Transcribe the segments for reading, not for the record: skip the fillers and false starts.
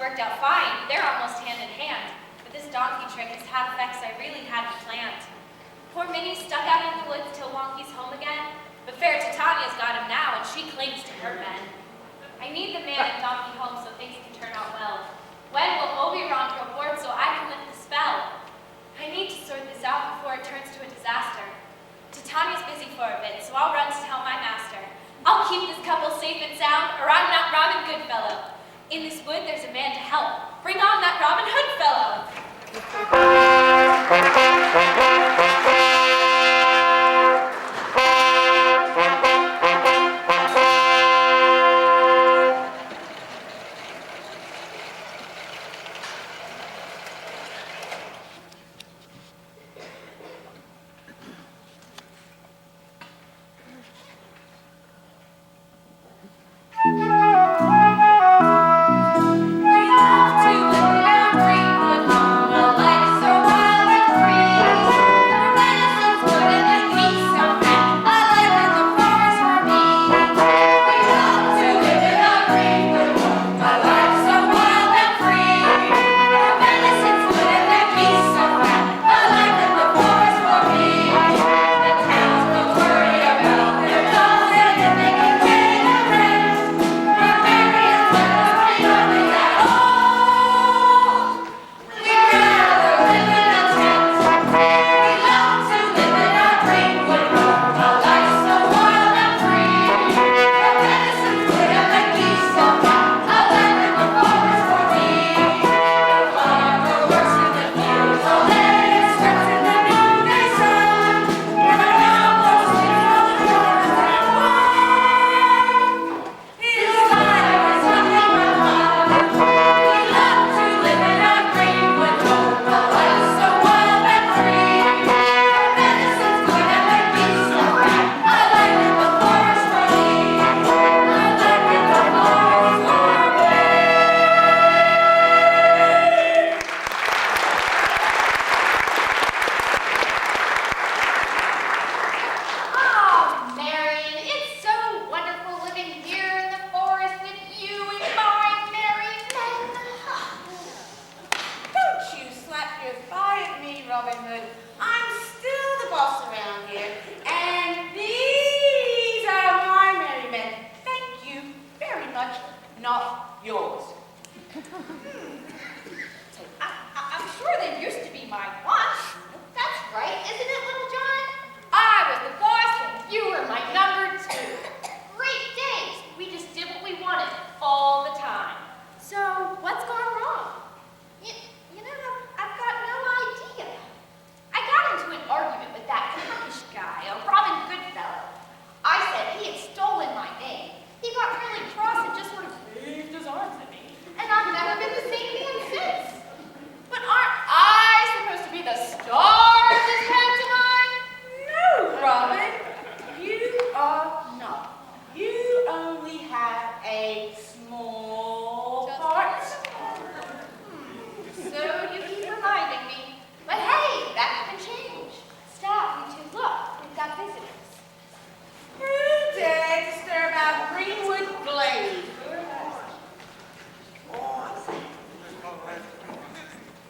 worked out fine. They're almost hand in hand. But this donkey trick has had effects I really hadn't planned. Poor Minnie's stuck out in the woods till Wonky's home again. But fair Titania's got him now, and she clings to her men. I need the man and donkey home so things can turn out well. When will Obi-Wan grow bored so I can lift the spell? I need to sort this out before it turns to a disaster. Titania's busy for a bit, so I'll run to tell my master. I'll keep this couple safe and sound, or I'm not Robin Goodfellow. In this wood, there's a man to help. Bring on that Robin Hood fellow.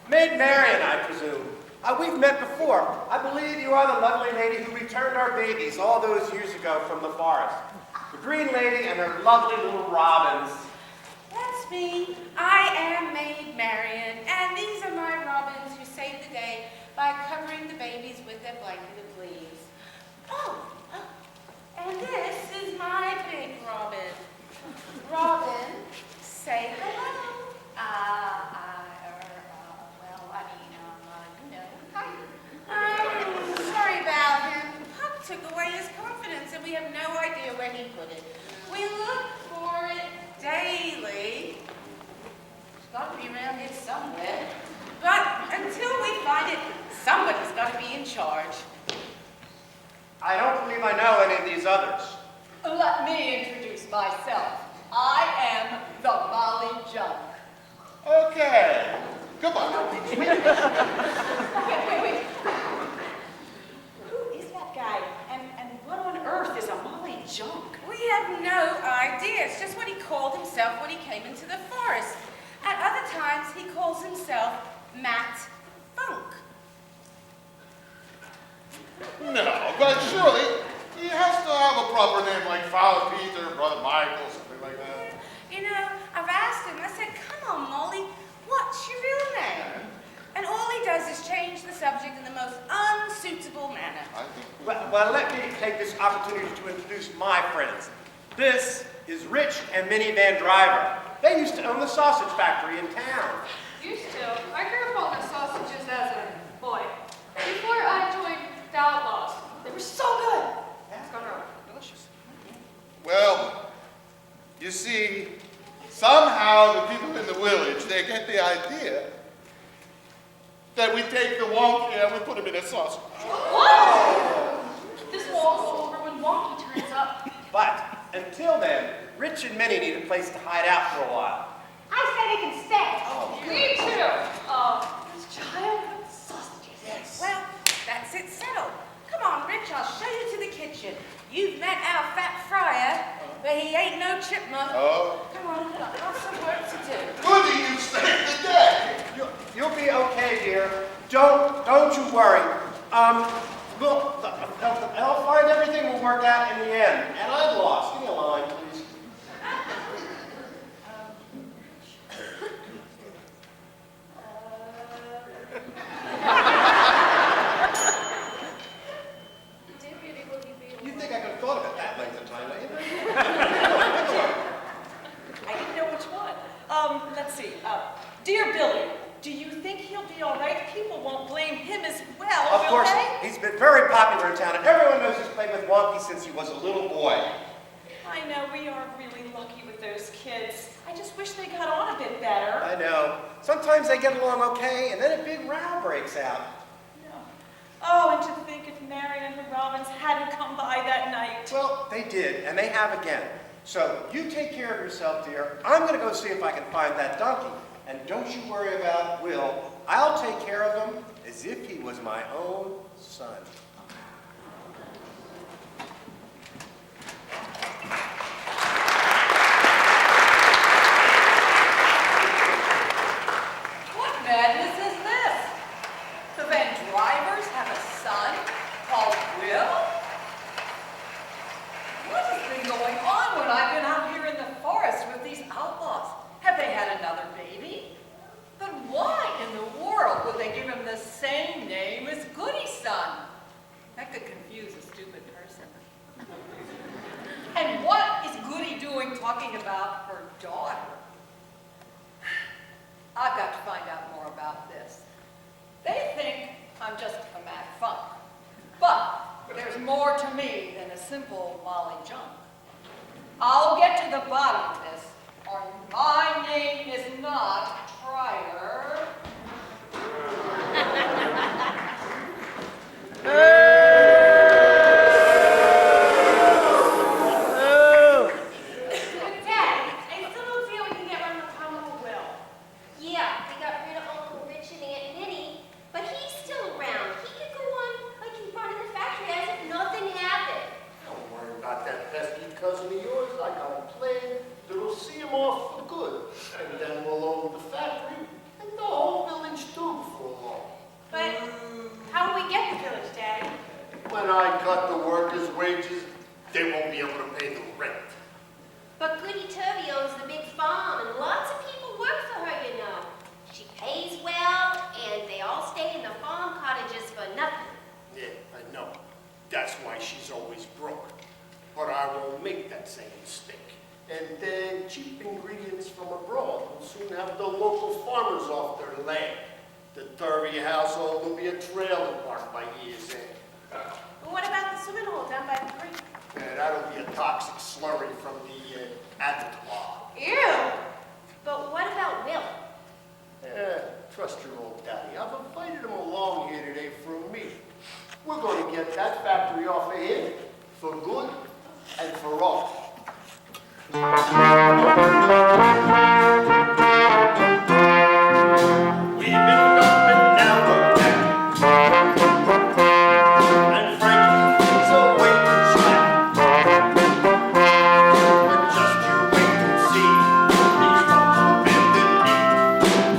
Maid Marian, I presume. We've met before. I believe you are the lovely lady who returned our babies all those years ago from the forest. The green lady and her lovely little robins. That's me. I am Maid Marian, and these are my robins who saved the day by covering the babies with their blanket of leaves. Oh, and this is my big robin. Robin, say hello. I'm sorry about him. Puck took away his confidence and we have no idea where he put it. We look for it daily. It's got to be around here somewhere. But until we find it, somebody's got to be in charge. I don't believe I know any of these others. Let me introduce myself. I am the Molly Junk. Okay. Goodbye. Wait. Who is that guy? And what on earth is a Molly Junk? We have no idea. It's just what he called himself when he came into the forest. At other sometimes he calls himself Matt Funk. No, but surely he has to have a proper name like Father Peter, Brother Michael, something like that. You know, I've asked him, I said, come on, Molly, what's your real name? And all he does is change the subject in the most unsuitable manner. I think Well, let me take this opportunity to introduce my friends. This is Rich and Minnie Van Driver. They used to own the sausage factory in town. Used to. I grew up on the sausages as a boy. Before I joined the Outlaws. They were so good. It's gone wrong. Delicious. well, you see, somehow the people in the village, they get the idea that we take the wonky and we put him in a sausage. What? This wall's over when Wonky turns up. But until then, Rich and Minnie need a place to hide out for a while. I said he can stay. Me too. This childhood sausages. Yes. Well, that's it settled. Come on, Rich, I'll show you to the kitchen. You've met our fat fryer, but he ain't no chipmunk. Oh. Come on, I've got some work to do. Goody, you saved the day. You'll be okay, dear. Don't you worry. Look, I'll find everything will work out in the end. And I'm lost. Give me a line, please. You think I could have thought of it that length of time, don't you? I didn't know which one. Let's see. Dear Billy, do you think he'll be all right? People won't blame him as well, Of will course, they? he's been very popular in town, and everyone knows he's played with Wonky since he was a little boy. I know, we are really lucky with those kids. I just wish they got on a bit better. I know. Sometimes they get along okay, and then a big row breaks out. No. Oh, and to think if Marion and the Robins hadn't come by that night. Well, they did, and they have again. So you take care of yourself, dear. I'm going to go see if I can find that donkey. And don't you worry about Will. I'll take care of him as if he was my own son. What madness is this? The Van Drivers have a son called Will? What has been going on when I've been out here in the forest with these outlaws? Have they had another baby? But why in the world would they give him the same name as Goody's son? That could confuse a stupid person. And what is Goody doing talking about her daughter? I've got to find out more about this. They think I'm just a mad funk. But there's more to me than a simple Molly junk. I'll get to the bottom of this, or my name is not Trier. Dad, I still don't see how we can get around the problem with Will. Yeah, we got rid of Uncle Rich and Aunt Minnie, but he's still around. He could go on like he's running the factory as if nothing happened. Don't worry about that pesky cousin of yours. I got a plan that'll see him off for good. And then we'll own the factory and the whole village too for long. But how do we get the village, Daddy? When I cut the workers' wages, they won't be able to pay the rent. But Goody Turvey owns the big farm, and lots of people work for her, you know. She pays well, and they all stay in the farm cottages for nothing. Yeah, I know. That's why she's always broke. But I won't make that same mistake. And then cheap ingredients from abroad will soon have the local farmers off their land. The Turvey household will be a trailer park by year's end. But what about the swimming hole down by the creek? And that'll be a toxic slurry from the abattoir. Ew! But what about Will? Trust your old daddy. I've invited him along here today for a meeting. We're going to get that factory off of him for good and for all. We've been up and down the track, and frankly, things are waiting slack. But just you wait and see, these folks will bend the knee.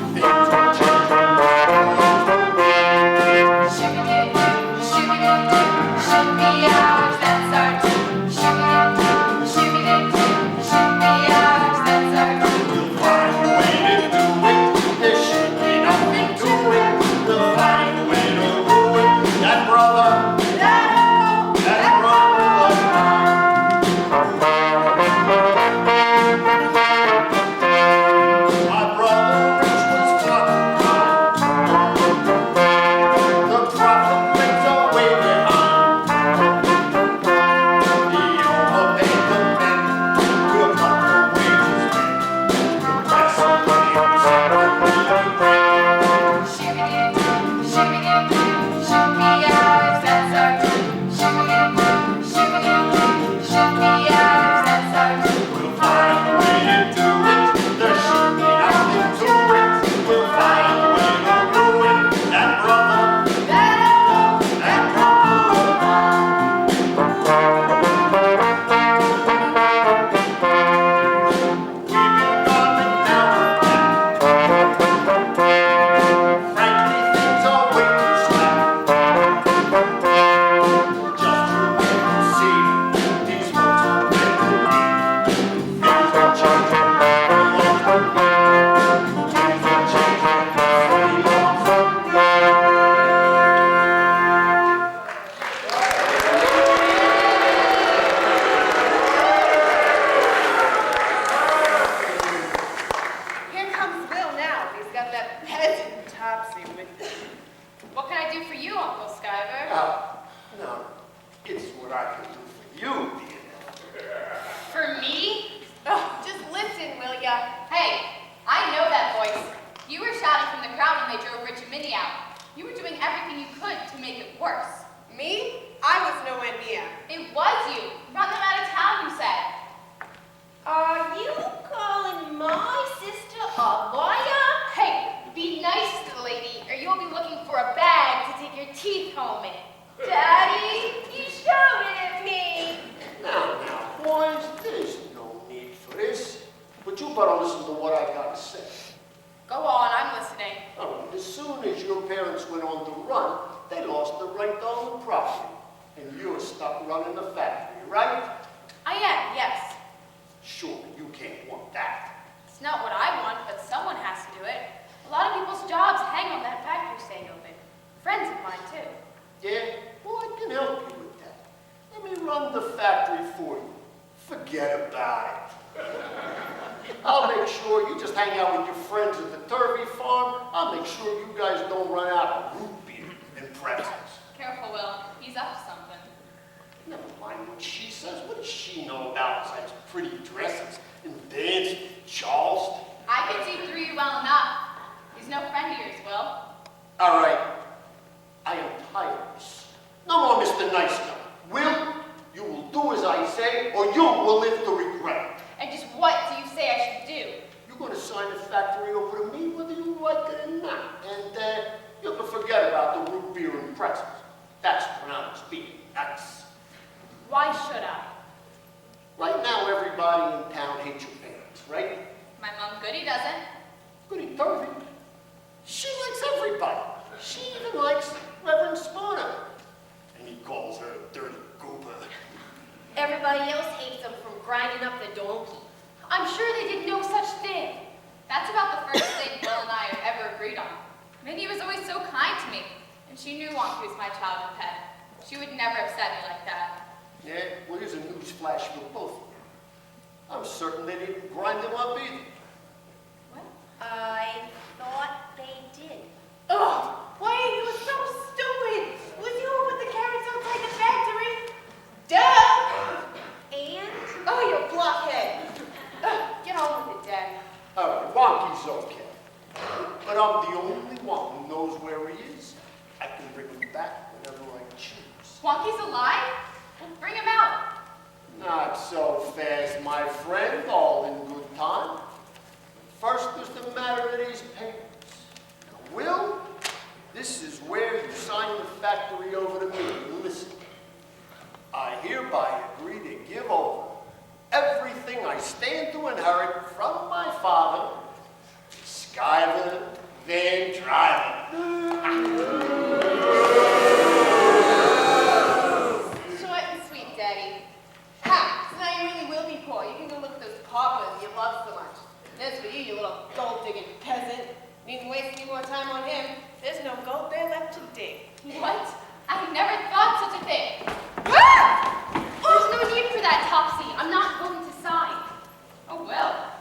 What can I do for you, Uncle Skyver? No, it's what I can do for you, dear. For me? Oh, just listen, will ya? Hey, I know that voice. You were shouting from the crowd when they drove Rich and Minnie out. You were doing everything you could to make it worse. Me? I was nowhere near. It was you. Brought them out of town, you said. Are you calling my sister a liar? Hey, be nice to the lady, or you'll be looking for a bag to take your teeth home in. Daddy, you shouted at me. Now, boys, there's no need for this. But you better listen to what I gotta say. Go on, I'm listening. As soon as your parents went on the run, they lost the right to own the property. And you're stuck running the factory, right? I am, yes. Sure, you can't want that. It's not what I want, but someone has to do it. A lot of people's jobs hang on that factory staying open. Friends of mine, too. Yeah? Well, I can help you with that. Let me run the factory for you. Forget about it. I'll make sure you just hang out with your friends at the Turvey farm. I'll make sure you guys don't run out of root beer and pretzels. Careful, Will. He's up to something. Never mind what she says. What does she know about besides pretty dresses and dance, Charleston? I can see through you well enough. He's no friend of yours, Will. All right. I am tired of this. No more Mr. Nice Guy. Will, you will do as I say, or you will live to regret it. And just what do you say I should do? You're going to sign the factory over to me whether you like it or not. And you can forget about the root beer and pretzels. That's pronounced being nice. Why should I? Right now, everybody in town hates your parents, right? My mom Goody doesn't. Goody Turvey. She likes everybody. She even likes Reverend Smarter. And he calls her a dirty goober. Everybody else hates them from grinding up the donkey. I'm sure they did no such thing. That's about the first thing Will and I ever agreed on. Minnie was always so kind to me, and she knew Wonky was my childhood pet. She would never upset me like that. Yeah, well, here's a news flash for both of you. I'm certain they didn't grind him up either. What? I thought they did. Ugh! Wayne, you were so stupid! Was you with the carrots outside the factory? Duh! And? Oh, you blockhead! Get on with it, Daddy. All right, Wonky's okay. But I'm the only one who knows where he is. I can bring him back whenever I choose. Wonky's alive? Well, bring him out. Not so fast, my friend, all in good time. First, there's the matter of these papers. Now, Will, this is where you sign the factory over to me. Listen, I hereby agree to give over everything I stand to inherit from my father, Skyler Van Driver. Short and sweet, Daddy. Ha! So now you really will be poor. You can go look at those paupers you love so much. And as for you, you little gold-digging peasant, needn't waste any more time on him. There's no gold there left to dig. What? I never thought such a thing. Ah! There's no need for that, Topsy. I'm not going to sign. Oh, well.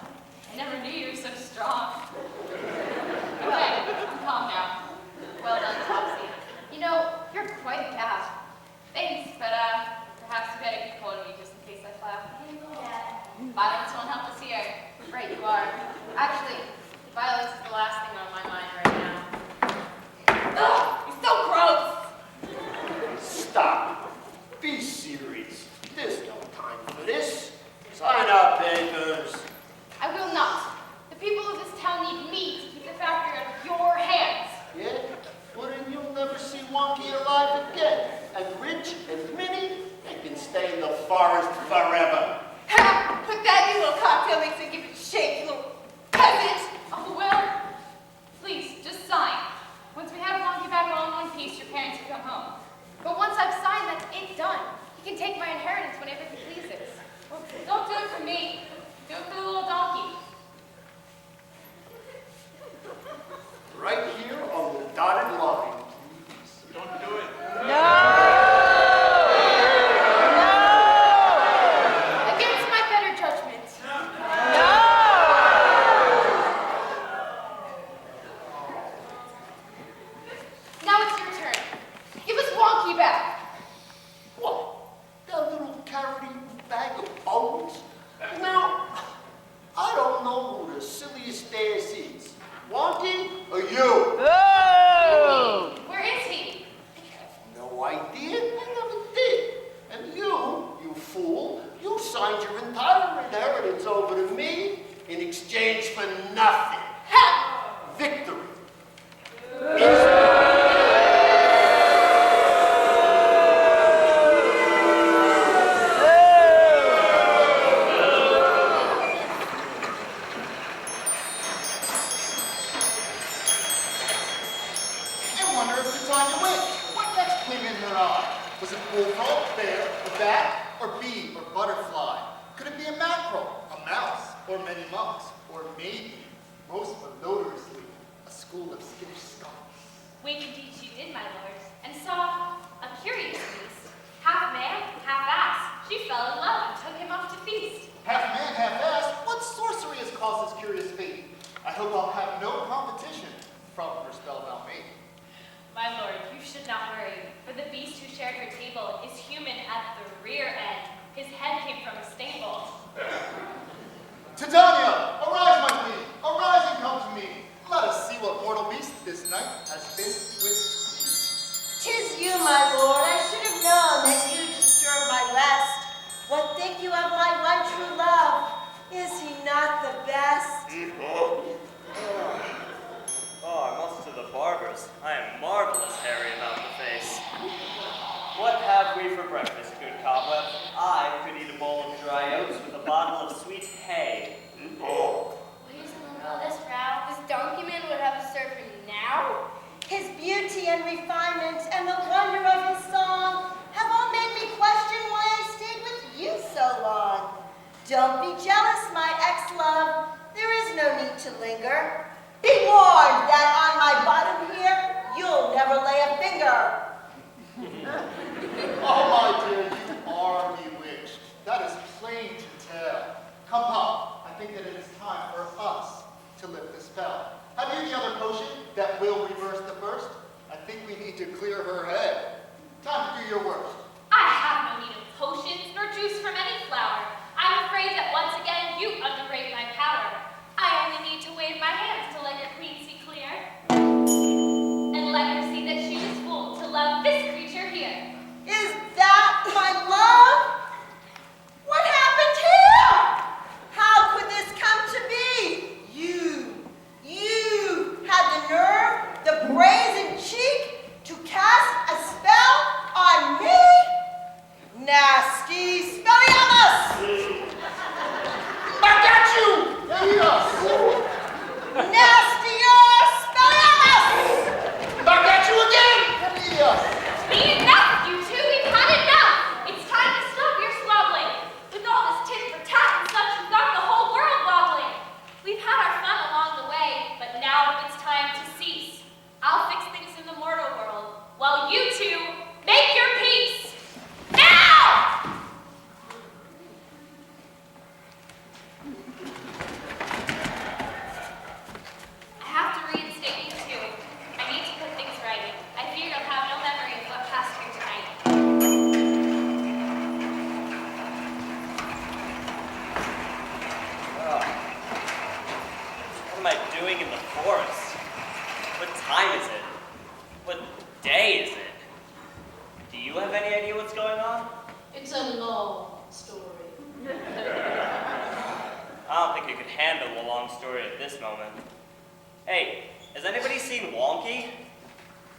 I never knew you were so strong. Okay, I'm calm now. Well done, Topsy. You know, you're quite a cat. Thanks, but perhaps you better keep hold of me just in case I fly off the handle. Violence won't help us here. Right, you are. Actually, violence is the last thing on my mind right now. Ugh! You're so gross! Stop. Be serious. There's no time for this. Sign up, papers. I will not. The people of this town need me to keep the factory out of your hands. Yeah? Well, then you'll never see Wonky alive again. And Rich and Minnie, they can stay in the forest forever. Ha! Put that in your little cocktail mix and give it a shake, you little peasant! Uncle Will, please, just sign. Once we have Wonky back all in one piece, your parents can come home. But once I've signed, that's it done. He can take my inheritance whenever he pleases. Well, don't do it for me. Do it for the little donkey. Right here on the dotted line, please. Don't do it. Against my better judgment. No! seats. Wonky or you? Where is he? No idea. I never did. And you fool, you signed your entire inheritance over to me in exchange for nothing. Victory. I wonder if Titania wins. What next came in her eye? Was it bullfrog, bear, a bat, or bee, or butterfly? Could it be a mackerel, a mouse, or many monks, or maybe, most malodorously, a school of skittish skunks? Wake indeed she did, my lord, and saw a curious beast. Half man, half ass. She fell in love and took him off to feast. Half man, half ass, what sorcery has caused this curious fate? I hope I'll have no competition from her spellbound mate. My lord, you should not worry, for the beast who shared her table is human at the rear end. His head came from a stable. Titania, arise, my queen, arise and come to me. Let us see what mortal beast this night has been with thee. 'Tis you, my lord. I should have known that you disturb my rest. What think you of my one true love? Is he not the best? Oh, I must to the barber's. I am marvelous hairy about the face. What have we for breakfast, good cobweb? I could eat a bowl of dry oats with a bottle of sweet hay. What is in the middle of this row? This donkey man would have a serpent now? His beauty and refinement and the wonder of his song have all made me question why I stayed with you so long. Don't be jealous, my ex-love. There is no need to linger. Be warned that on my bottom here, you'll never lay a finger. Oh, my dear, you are bewitched. That is plain to tell. Come, I think that it is time for us to lift the spell. Have you any other potion that will reverse the first? I think we need to clear her head. Time to do your work. I have no need of potions nor juice from any flower. I'm afraid that once again you underrate my power. I only need to wave my hands to let your queen see clear. And let her see that she is fooled to love this creature here. Is that my love? What happened here? How could this come to be? You had the nerve, the brazen cheek to cast a spell on me? Nasty spelliamus! Back at you! Yes! Nastier spelliamus! Back at you again! Yes! Be enough, you two! We've had enough! It's time to stop your squabbling. With all this tit for tat and such, you've got the whole world wobbling. We've had our fun along the way, but now it's time to cease. I'll fix things in the mortal world, while you two make your peace. Now! I have to reinstate you two. I need to put things right. I fear you'll have no memory of what passed here tonight. What am I doing in the forest? What time is it? What day is it? Do you have any idea what's going on? It's a long story. I don't think you could handle a long story at this moment. Hey, has anybody seen Wonky?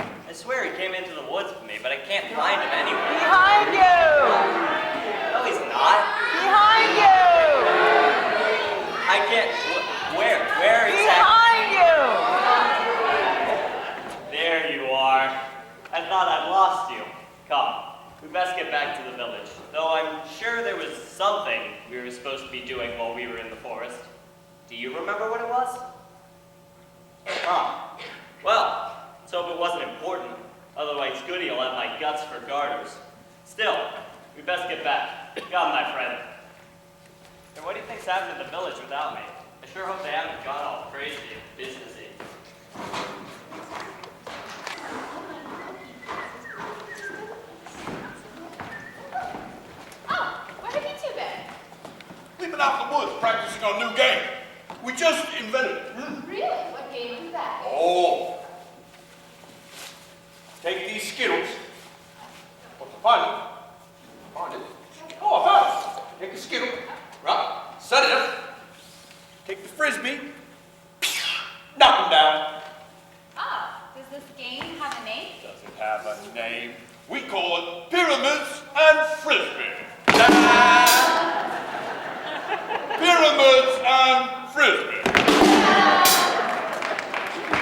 I swear he came into the woods with me, but I can't find him anywhere. Behind you! No, he's not. Behind you! I can't. Where exactly? Behind you! There you are. I thought I'd lost you. Come, we best get back to the village. Though I'm sure there was something we were supposed to be doing while we were in the forest. Do you remember what it was? Huh. Well, let's hope it wasn't important. Otherwise, Goody will have my guts for garters. Still, we best get back. Come, my friend. Hey, what do you think's happened in the village without me? I sure hope they haven't gone all crazy and businessy. Oh, where have you two been? We've been out in the woods practicing our new game. We just invented it. Really? have a name. We call it Pyramids and Frisbee. Pyramids and Frisbee.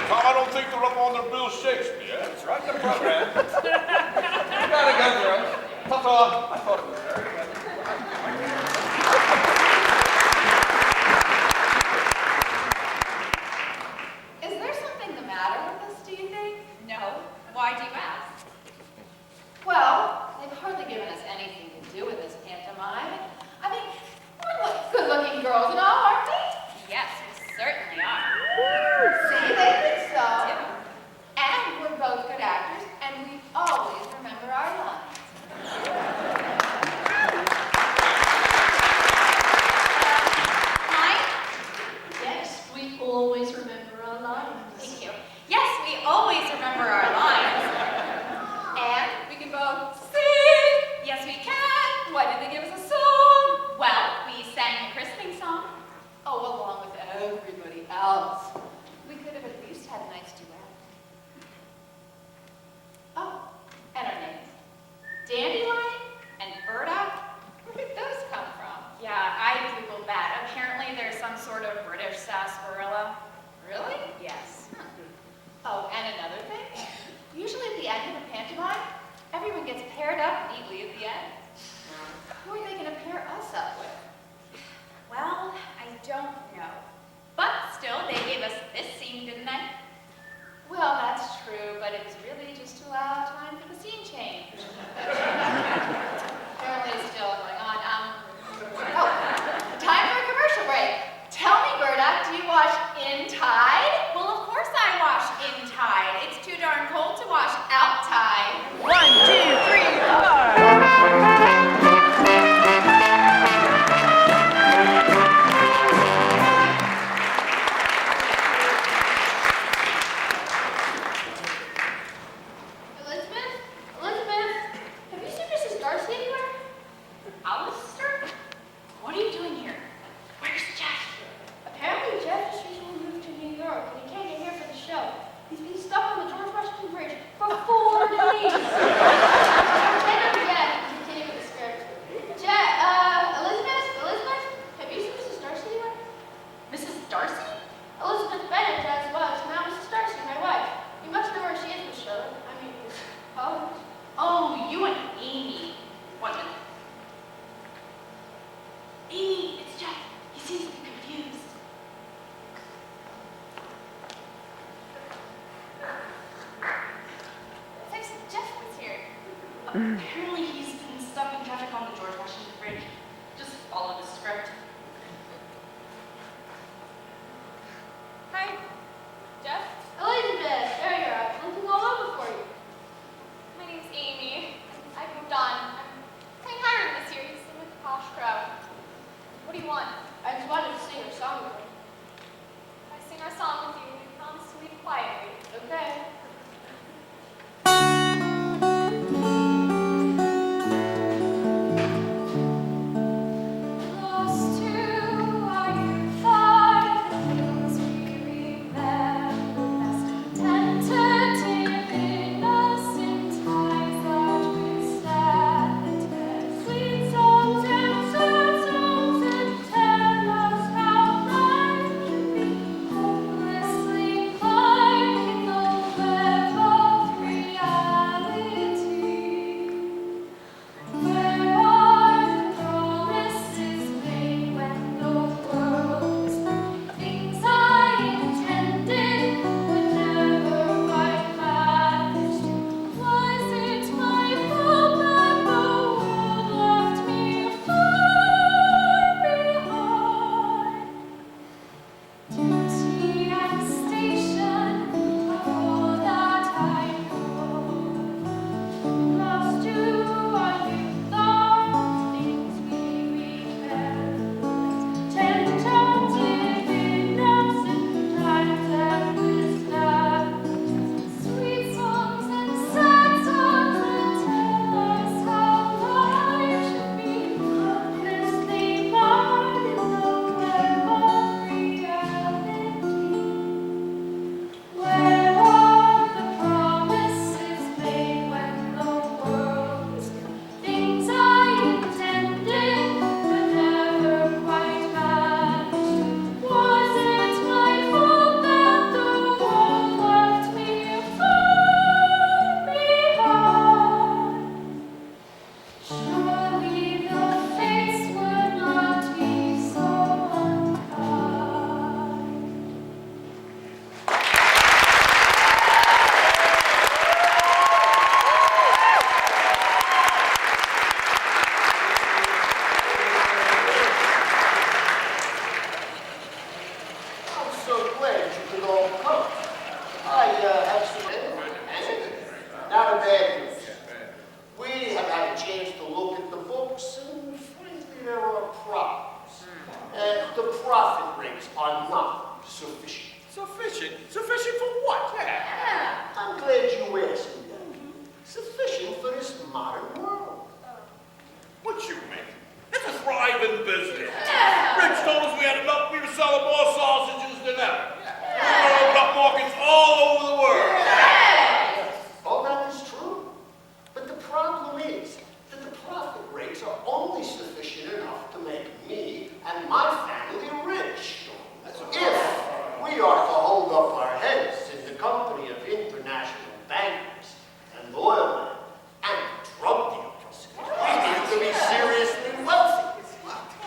Tom, I don't think they're up on their Bill Shakespeare. It's right in the program. You gotta go, girl. Ta-ta. I thought it was very good. Is there something the matter with us, do you think? No. Why do you ask? Well, they've hardly given us anything to do with this pantomime. I mean, we're good-looking girls and all, aren't we? Yes, we certainly are. See, they think so. And we're both good actors, and we always remember our lines. Mine? Yes, we always remember our lines. Thank you. Yes, we always remember our lines. And we can both sing. Yes, we can. Why did they give us a song? Well, we sang a christening song. Oh, along with everybody else. We could have at least had a nice duet. Oh, and our names. Dandelion and Burdock. Where did those come from? Yeah, I googled that. Apparently there's some sort of British sarsaparilla. Really? Yes. Oh, and another thing. Usually at the end of a pantomime, everyone gets paired up neatly at the end. Who are they going to pair us up with? Well, I don't know. But still, they gave us this scene, didn't they? Well, that's true, but it was really just to allow time for the scene change. Apparently it's still going on. Oh, time for a commercial break. Tell me, Burdock, do you wash in tide? Well, of course I wash in tide. It's too darn cold to wash out tide. 1, 2, 3, 4. Elizabeth, have you seen Mrs. Darcy anywhere? Alistair? What are you doing here? Where's Jeff? Apparently Jeff just recently moved to New York and he can't get here for the show. He's been stuck on the George Washington Bridge for 4 days. Pretend I'm Jeff and continue with the script. Elizabeth, have you seen Mrs. Darcy anywhere? Mrs. Darcy? Elizabeth Bennet, Dad's wife, so now Mrs. Darcy, my wife. You must know where she is, Miss Shirley. Oh, you and Amy. 1 minute. Amy, it's Jeff. He seems to be confused. Thanks, Jeff was here. Apparently he's been stuck in traffic on the George Washington Bridge. Just follow the script. Hi, Jeff. Elizabeth, there you are. I'm looking all over for you. My name's Amy. I moved on. I'm playing hired this year. You sing with the posh crowd. What do you want? I just wanted to sing your song with you. If I sing our song with you, we promise to leave quietly. Okay. Sufficient for what? Yeah. I'm glad you asked me that. Sufficient for this modern world. What you mean? It's a thriving business. Rich told us we had enough. We were selling more sausages than ever. We opened up markets all over the world. All that is true. But the problem is that the profit rates are only sufficient enough to make me and my family rich. If we are to hold up our heads in the company of international bankers and oilmen and drug dealers, we need to be seriously wealthy.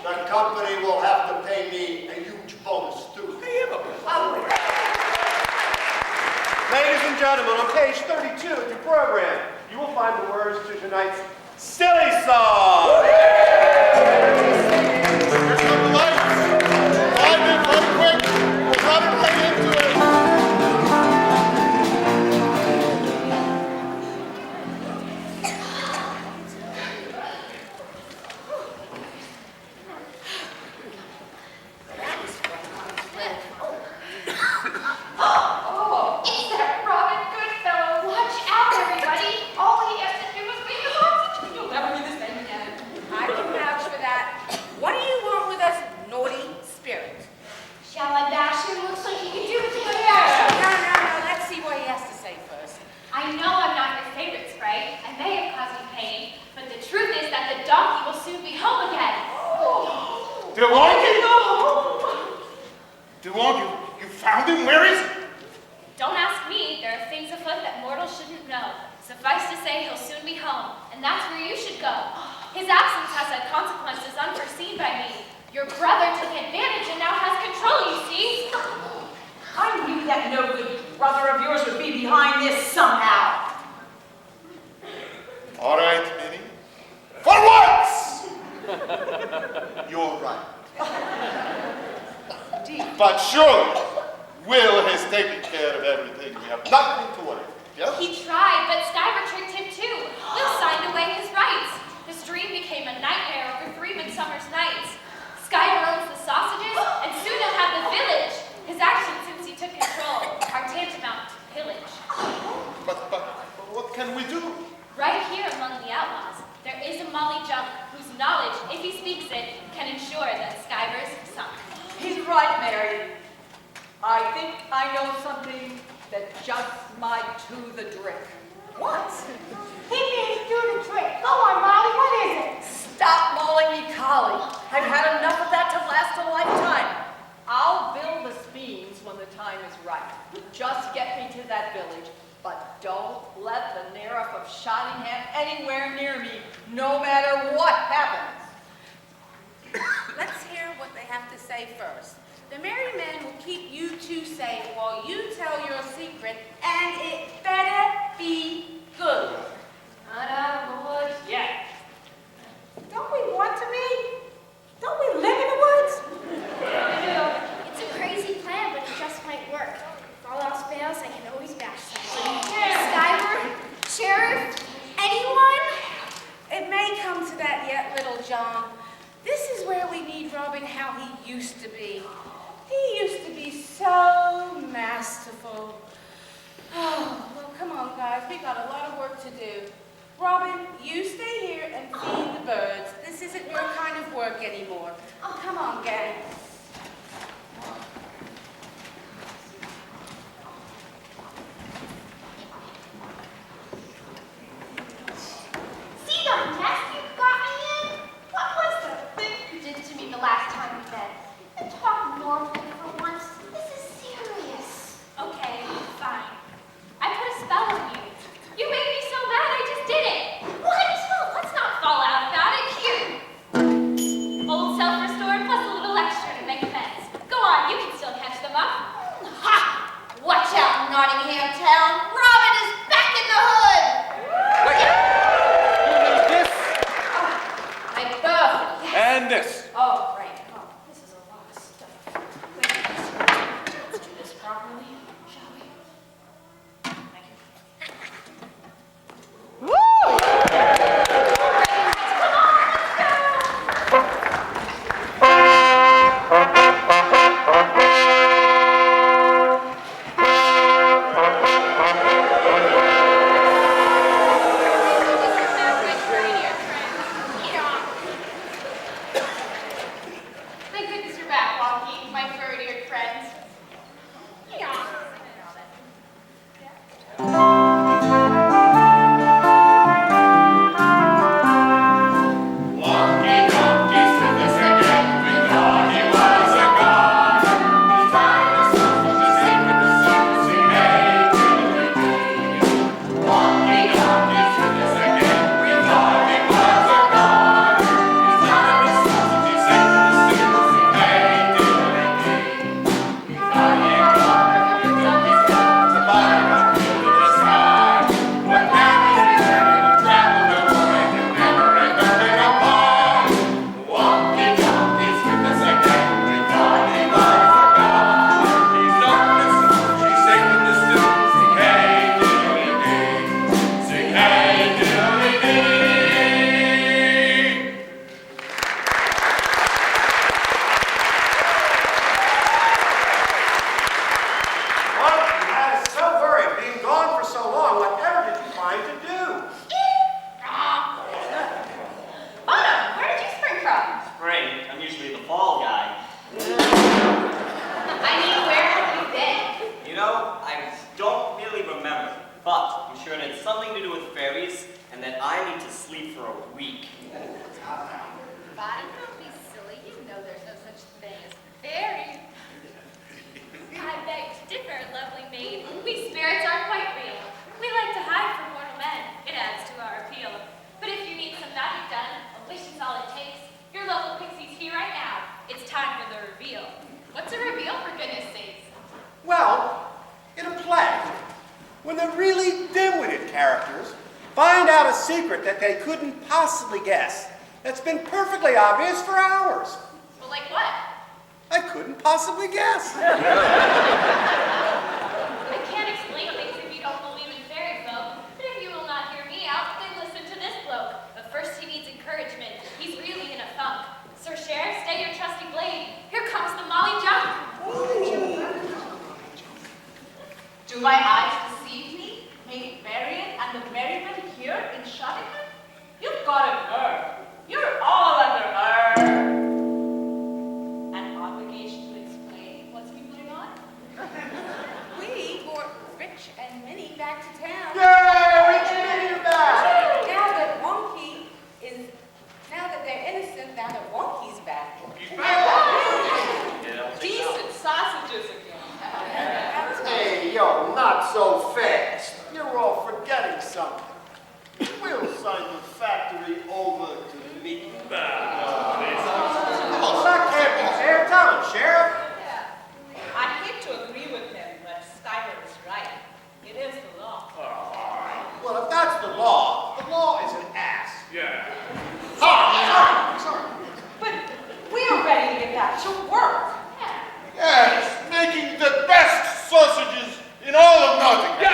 The company will have to pay me a huge bonus too. Ladies and gentlemen, on page 32 of your program, you will find the words to tonight's silly song. Here come the lights. Live in, come quick. We'll run it right into it. It's that Robin Goodfellow. Watch out, everybody. All he has to do is leave his oxygen. You'll never be the same again. I can vouch for that. What do you want with us, naughty spirit? Shall I bash him? Looks like he can do it to your No. Let's see what he has to say first. I know I'm not your favorite, Sprite. I may have caused you pain, but the truth is that the donkey will soon be home again. DeLong, you found him? Where is he? Don't ask me. There are things afoot that mortals shouldn't know. Suffice to say, he'll soon be home, and that's where you should go. His absence has had consequences unforeseen by me. Your brother took advantage and now has control, you see. I knew that no good brother of yours would be behind this somehow. All right, Minnie. For once! You're right. But surely, Will has taken care of everything. We have nothing to worry about. Yes? He tried, but Skyver tricked him too. Will signed away his rights. His dream became a nightmare over 3 midsummer's nights. Skyver owns the sausages, and soon he'll have the village. His actions since he took control are tantamount to pillage. But what can we do? Right here among the outlaws, there is a Molly Junk whose knowledge, if he speaks it, can ensure that Skyver's sunk. He's right, Mary. I think I know something that just might do the trick. What? He means do the trick. Go on, Molly, what is it? Stop mauling me, Collie. I've had enough of that to last a lifetime. I'll build the beams when the time is right. Just get me to that village, but don't let the Nerif of Shottingham anywhere near me, no matter what happens. Let's hear what they have to say first. The merry men will keep you two safe while you tell your secret, and it better be good. Not out of the woods yet. Don't we want to be? Don't we live in the woods? It's a crazy plan, but it just might work. If all else fails, I can always bash someone. Skyver? Sheriff? Anyone? It may come to that yet, little John. This is where we need Robin how he used to be. He used to be so masterful. Oh, well, come on, guys. We got a lot of work to do. Robin, you stay here and feed the birds. This isn't your kind of work anymore. Oh, come on, gang. See the mess you got me in? What was the thing you did to me the last time we met? And talk normally for once. This is serious. Okay, fine. I put a spell on you. You made me so mad I just did it. What? Let's not fall out about it. Here. Old self-restored plus a little extra to make amends. Go on, you can still catch them up. Ha! Watch out, Nottingham Town. Robin is back in the hood. You need this I both. and this. Oh, right. Oh, this is a lot of stuff. Wait, let's do this properly, shall we? Thank you. know, I don't really remember, but I'm sure it had something to do with fairies, and that I need to sleep for a week. Bonnie, don't be silly. You know there's no such thing as fairies. I beg to differ, lovely maid. We spirits are quite real. We like to hide from mortal men. It adds to our appeal. But if you need some magic done, a wish is all it takes. Your local pixie's here right now. It's time for the reveal. What's a reveal, for goodness sakes? Well, in a play, when the really dim-witted characters find out a secret that they couldn't possibly guess, that's been perfectly obvious for hours. Well, like what? I couldn't possibly guess. I can't explain things if you don't believe in fairy folk, but if you will not hear me out, then listen to this bloke. But first he needs encouragement. He's really in a funk. Sir Sheriff, stay your trusty blade. Here comes the Molly Junk. Do my eyes deceive me? Maid Marian and the merrymen here in Shottingham? You've got a nerve. You're all under her. An obligation to explain what's been going on? We brought Rich and Minnie back to town. Yay! Rich and Minnie are back! Now that they're innocent, now that Wonky's back. Decent sausages again. Hey, yo, not so fast. You're all forgetting something. We'll sign the factory over to me. Well, that can't be fair. Tell him, Sheriff. I hate to agree with him, but Skyler is right. It is the law. Well, if that's the law is an ass. Yeah. Sorry. But we're ready to get back to work. Yes, making the best sausages in all of Nottingham.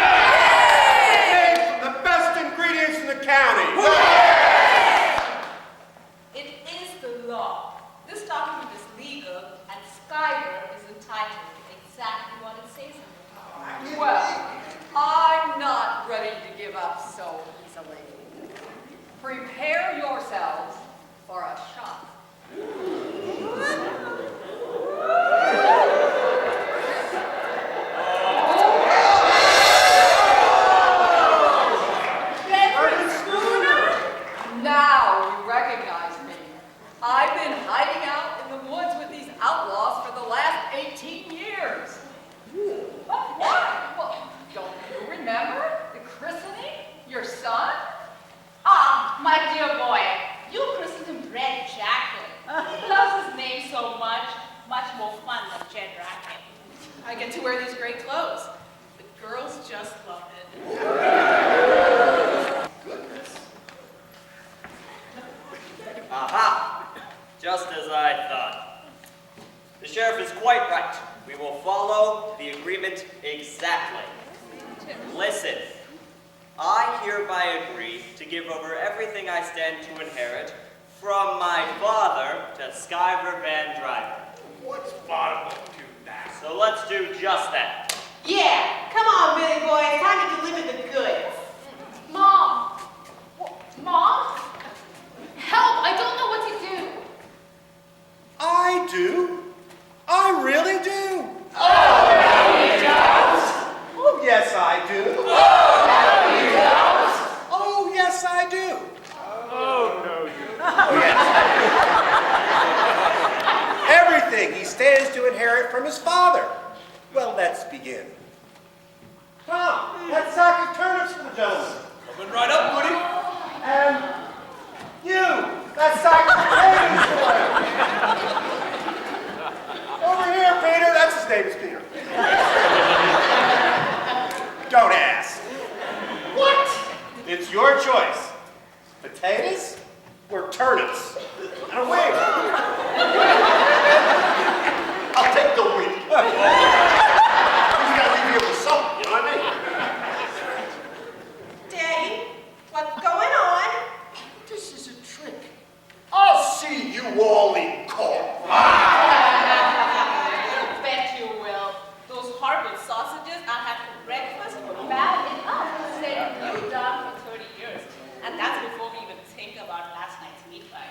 Made from the best ingredients in the county. It is the law. This document is legal, and Skyler is entitled to exactly what it says in it. Well, I'm not ready to give up so easily. Prepare yourselves for a shock. Now you recognize me. I've been hiding out in the woods with these outlaws for the last 18 years. But why? Well, don't you remember the christening? Your son? Ah, my dear boy, you christened him Red Jacket. He loves his name so much, much more fun than Jet Racket. I get to wear these great clothes. The girls just love it. Goodness. Aha! Just as I thought. The sheriff is quite right. We will follow the agreement exactly. Listen, I hereby agree to give over everything I stand to inherit from my father to Skyver Van Driver. What's bottom to that? So let's do just that. Yeah, come on, Billy boy. It's time to deliver the goods. Mom! Mom? Help! I don't know what to do. I do. I really do. Oh, Oh, yes, I do. Oh, yes, I do. Oh, no, you. Oh, yes. Everything he stands to inherit from his father. Well, let's begin. Tom, that sack of turnips for the gentleman. Coming right up, Woody. And you, that sack of potatoes for him. Over here, Peter. That's his name is Peter. Don't ask. What? It's your choice. Potatoes or turnips? And a wig. I'll take the wig. He's got to leave here with something, you know what I mean? Daddy, what's going on? This is a trick. I'll see you all in court. I bet you will. Those Harvard sausages I had for breakfast were bad enough to stay you down for 30 years. And that's before we even think about last night's meat pie.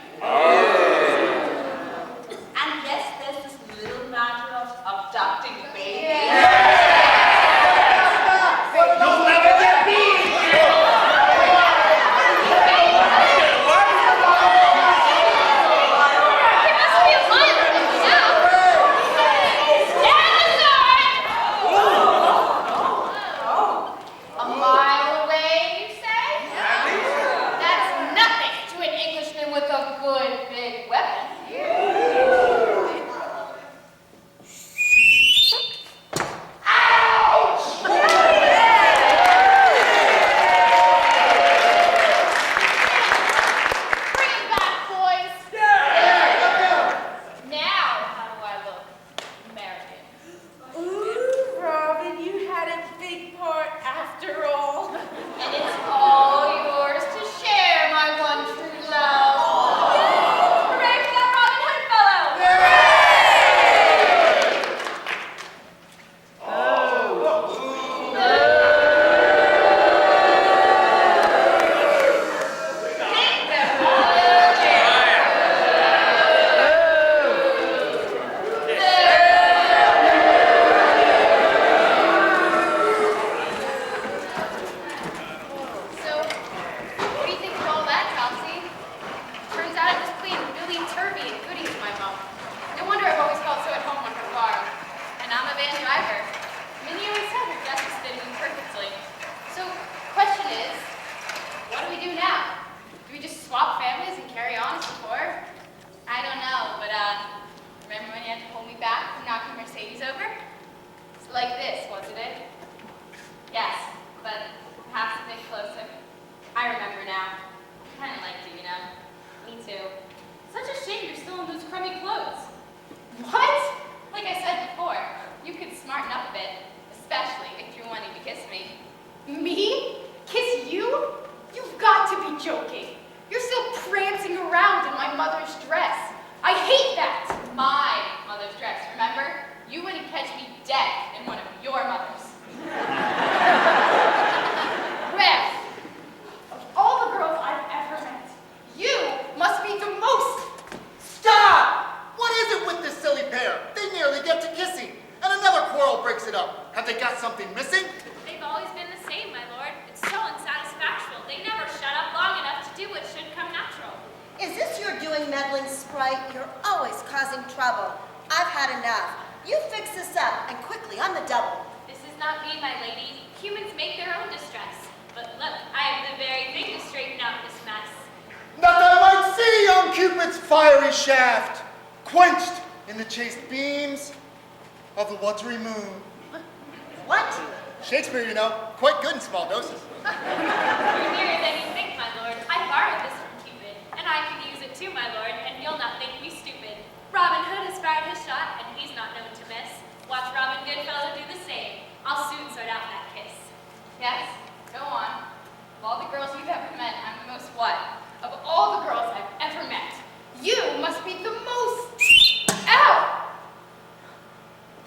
doing, meddling sprite? You're always causing trouble. I've had enough. You fix this up, and quickly, on the double. This is not me, my lady. Humans make their own distress. But look, I am the very thing to straighten out this mess. That I might see young Cupid's fiery shaft, quenched in the chaste beams of the watery moon. What? Shakespeare, you know, quite good in small doses. You're nearer than you think, my lord. I borrowed this from Cupid, and I can use it too, my lord, and you'll not think me stupid. Robin Hood has fired his shot, and he's not known to miss. Watch Robin Goodfellow do the same. I'll soon sort out that kiss. Yes, go on. Of all the girls you've ever met, I'm the most what? Of all the girls I've ever met, you must be the most, ow!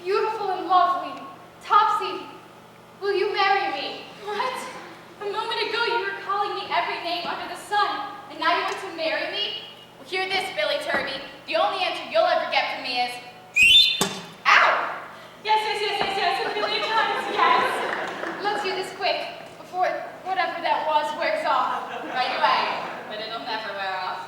Beautiful and lovely. Topsy, will you marry me? What? A moment ago you were calling me every name under the sun, and now you want to marry me? Well, hear this, Billy Turvey. The only answer you'll ever get from me is, ow! Yes, a million times, yes. Let's do this quick, before whatever that was wears off. Right away, but it'll never wear off.